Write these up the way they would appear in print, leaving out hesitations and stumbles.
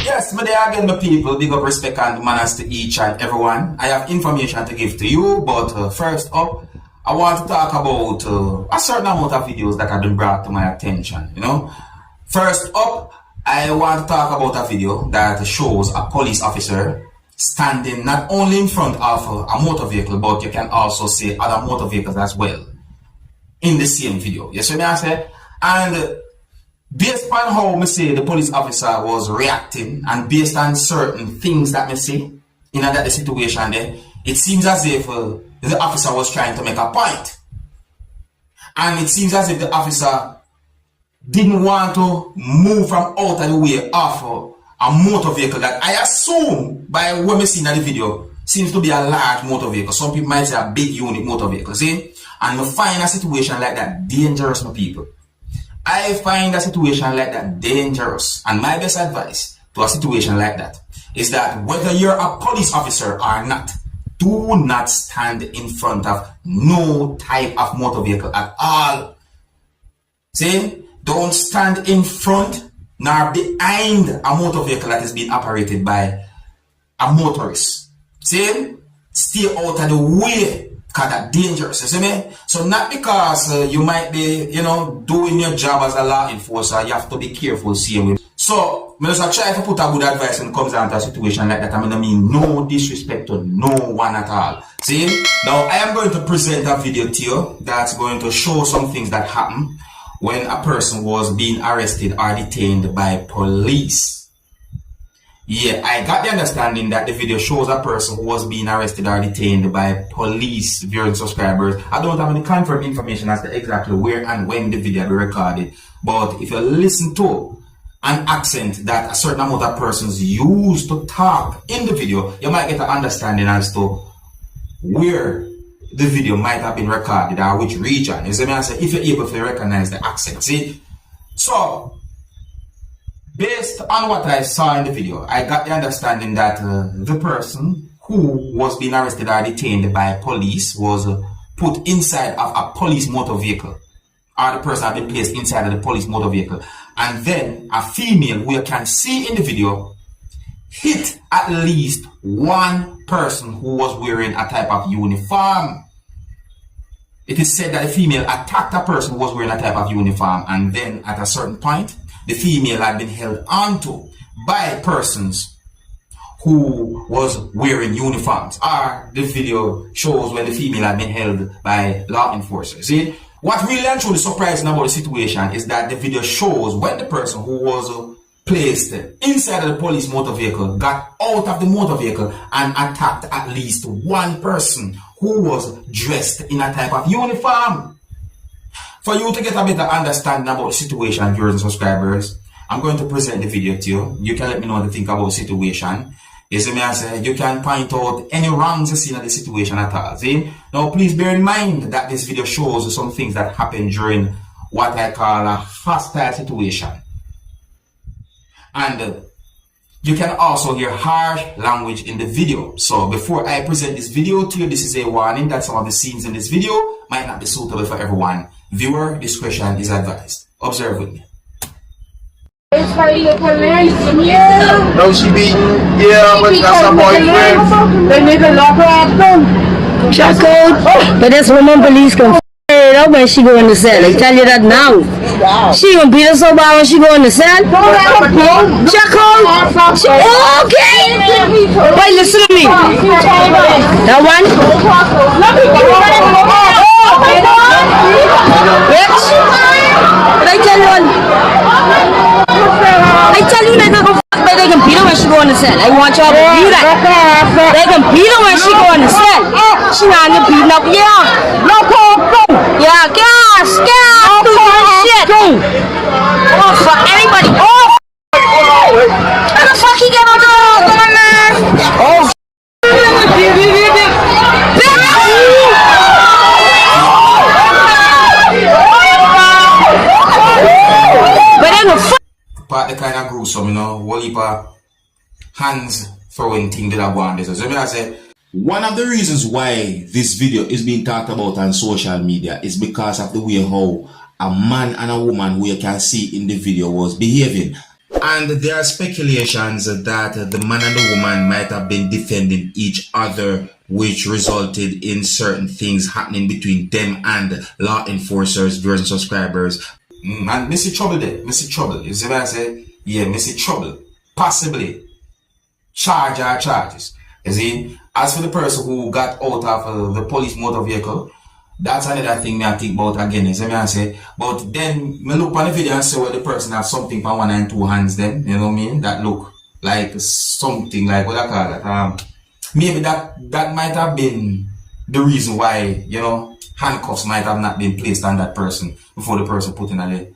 Yes, but there again, my people, big up respect and manners to each and everyone. I have information to give to you, but first up, I want to talk about a certain amount of videos that have been brought to my attention, you know. First up, I want to talk about a video that shows a police officer standing not only in front of a motor vehicle, but you can also see other motor vehicles as well in the same video. You see what I say? And based on how I say the police officer was reacting and based on certain things that I see in that situation there, it seems as if the officer was trying to make a point. And it seems as if the officer didn't want to move from out of the way of a motor vehicle that I assume by what we see in the video seems to be a large motor vehicle. Some people might say a big unit motor vehicle, see? And you find a situation like that dangerous, my people. I find a situation like that dangerous. And my best advice to a situation like that is that whether you're a police officer or not, do not stand in front of no type of motor vehicle at all. See? Don't stand in front nor behind a motor vehicle that is being operated by a motorist. See? Stay out of the way, because that's dangerous, you see me? So not because you might be, you know, doing your job as a law enforcer, you have to be careful, same way. So, I just try to put a good advice when it comes down to a situation like that. I mean no disrespect to no one at all. See? Now, I am going to present a video to you that's going to show some things that happen when a person was being arrested or detained by police. Yeah, I got the understanding that the video shows a person who was being arrested or detained by police, viewing subscribers. I don't have any confirmed information as to exactly where and when the video will be recorded. But if you listen to an accent that a certain amount of persons use to talk in the video, you might get an understanding as to where the video might have been recorded or which region. You see me? I say, if you're able to recognize the accent, see? So, based on what I saw in the video, I got the understanding that the person who was being arrested or detained by police was put inside of a police motor vehicle, or the person had been placed inside of the police motor vehicle, and then a female who you can see in the video hit at least one person who was wearing a type of uniform. It is said that the female attacked a person who was wearing a type of uniform, and then at a certain point, the female had been held onto by persons who was wearing uniforms. Or the video shows when the female had been held by law enforcers. See, what really and truly surprising about the situation is that the video shows when the person who was placed inside of the police motor vehicle got out of the motor vehicle and attacked at least one person who was dressed in a type of uniform. For you to get a better understanding about the situation, viewers and subscribers, I'm going to present the video to you. You can let me know what you think about the situation. You see me, I say, you can point out any wrongs you see in the situation at all. See? Now, please bear in mind that this video shows some things that happen during what I call a hostile situation. And you can also hear harsh language in the video. So before I present this video to you, this is a warning that some of the scenes in this video might not be suitable for everyone. Viewer discretion is advised. Observe with me. No, she be, yeah, but that's her boyfriend. They need to lock her up. Check out. But that's when my police come up when she go in the cell. I tell you that now. She gonna beat us so bad when she go in the cell. Check out. Okay. Wait, listen to me. That one. Bitch. But I tell you one. I tell you they can beat her when she go in the cell. I want y'all to do that. They can beat her when she go in the cell. She not gonna beat up. Yeah. No, yeah, gas. Do your shit. Oh, fuck anybody. Oh. How the fuck he get on the man? Oh. But then the fuck. Part the kind of gruesome, you know, whole heap of hands throwing thing that I go on this. So I say, one of the reasons why this video is being talked about on social media is because of the way how a man and a woman who you can see in the video was behaving. And there are speculations that the man and the woman might have been defending each other, which resulted in certain things happening between them and law enforcers, viewers and subscribers. And Missy Trouble there, Missy Trouble. You see what I say? Yeah, Missy Trouble. Possibly charge our charges. You see? As for the person who got out of the police motor vehicle, that's another thing I think about again. You see what I say? But then me look on the video and say well the person have something for one and two hands then, you know what I mean? That look like something like what I call it. Maybe that might have been the reason why, you know, handcuffs might have not been placed on that person before the person put in a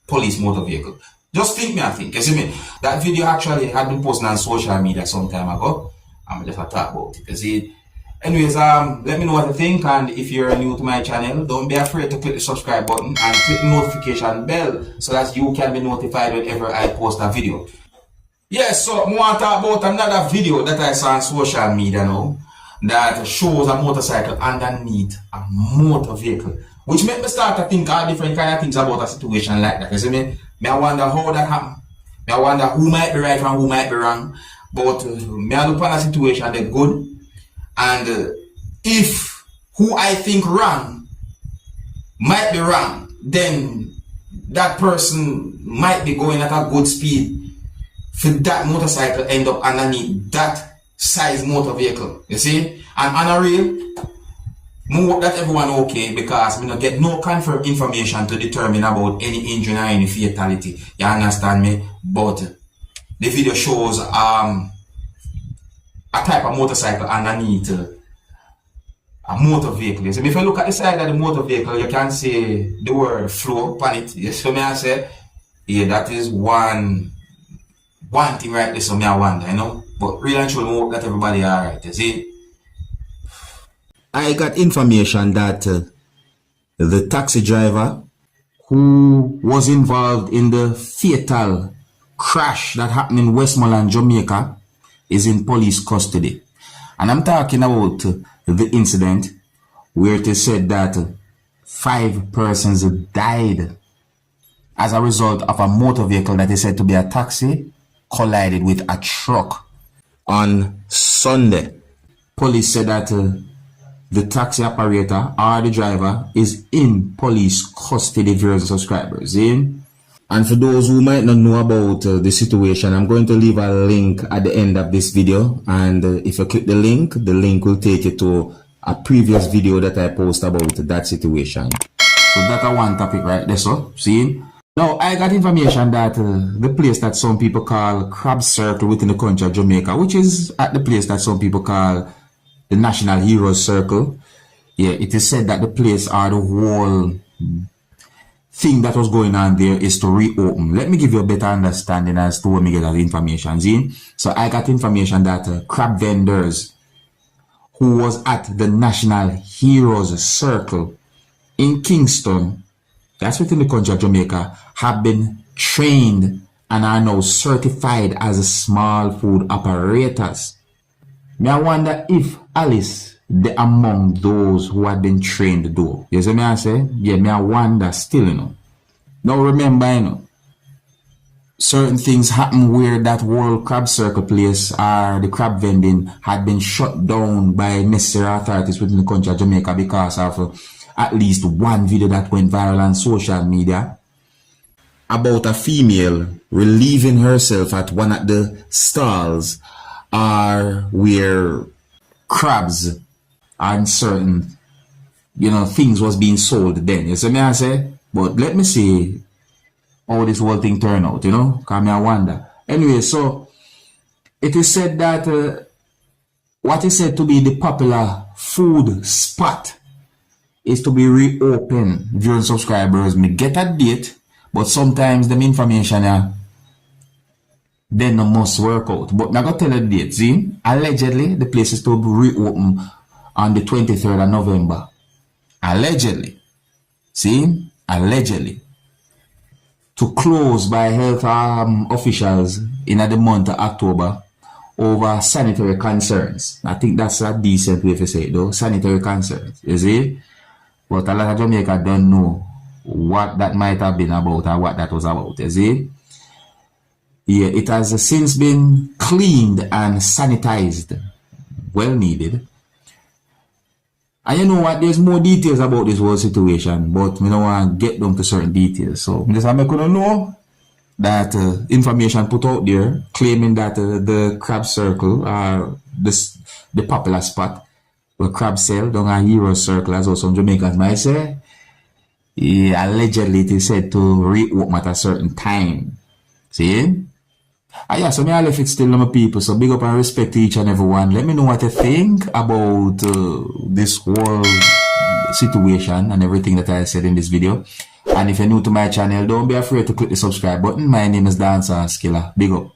police motor vehicle. Just think me, I think. You see me? That video actually had been posted on social media some time ago. I'm just talk about it. You see? Anyways, let me know what you think, and if you're new to my channel, don't be afraid to click the subscribe button and click the notification bell so that you can be notified whenever I post a video. Yes, so I want to talk about another video that I saw on social media now that shows a motorcycle underneath a motor vehicle, which made me start to think all different kind of things about a situation like that. You see me? I wonder how that happened. I wonder who might be right and who might be wrong. But me I look at a situation that's good, and if who I think wrong might be wrong, then that person might be going at a good speed for that motorcycle end up underneath that size motor vehicle. You see? And on a real, I hope that everyone okay, because we don't get no confirmed information to determine about any injury or any fatality. You understand me? But the video shows a type of motorcycle underneath a motor vehicle. So if you look at the side of the motor vehicle, you can see the word flow upon it. Yes, so me I say, yeah, that is one thing right there. So me I wonder, you know. But really and truly, I hope that everybody alright. You see? I got information that the taxi driver who was involved in the fatal crash that happened in Westmoreland, Jamaica, is in police custody. And I'm talking about the incident where it is said that 5 persons died as a result of a motor vehicle that is said to be a taxi collided with a truck on Sunday. Police said that the taxi operator or the driver is in police custody, viewers and subscribers. And for those who might not know about the situation, I'm going to leave a link at the end of this video. And if you click the link will take you to a previous video that I post about that situation. So that's one topic right there, so see? Now, I got information that the place that some people call Crab Circle within the country of Jamaica, which is at the place that some people call the National Heroes Circle. Yeah, it is said that the place or the whole thing that was going on there is to reopen. Let me give you a better understanding as to where me get that information. See? So I got information that crab vendors who was at the National Heroes Circle in Kingston, that's within the country of Jamaica, have been trained and are now certified as small food operators. Me I wonder if Alice the among those who had been trained though. You see me I say? Yeah, me I wonder still, you know. Now remember, you know, certain things happen where that World Crab Circle place or the crab vending had been shut down by necessary authorities within the country of Jamaica because of at least one video that went viral on social media about a female relieving herself at one of the stalls where crabs and certain, you know, things was being sold then. You see me I say? But let me see how this whole thing turn out, you know? Because I wonder. Anyway, so it is said that what is said to be the popular food spot is to be reopened. Viewers and subscribers, me get a date, but sometimes them information then no must work out. But I'm going to tell you the date. See? Allegedly, the place is to be reopened on the 23rd of November. Allegedly. See? Allegedly. To close by health officials in the month of October over sanitary concerns. I think that's a decent way to say it though. Sanitary concerns. You see? But a lot of Jamaica don't know what that might have been about or what that was about. You see? Yeah, it has since been cleaned and sanitized. Well needed. And you know what? There's more details about this whole situation, but we don't want to get down to certain details. So just I'm gonna know that information put out there claiming that the crab circle are the popular spot where crab sell down a Hero Circle, as also some Jamaicans might say. Yeah, allegedly it is said to reopen at a certain time. See? Yeah, so me I left it still on my people, so big up and respect to each and every one. Let me know what you think about this whole situation and everything that I said in this video. And if you're new to my channel, don't be afraid to click the subscribe button. My name is Dancehall Skilla. Big up.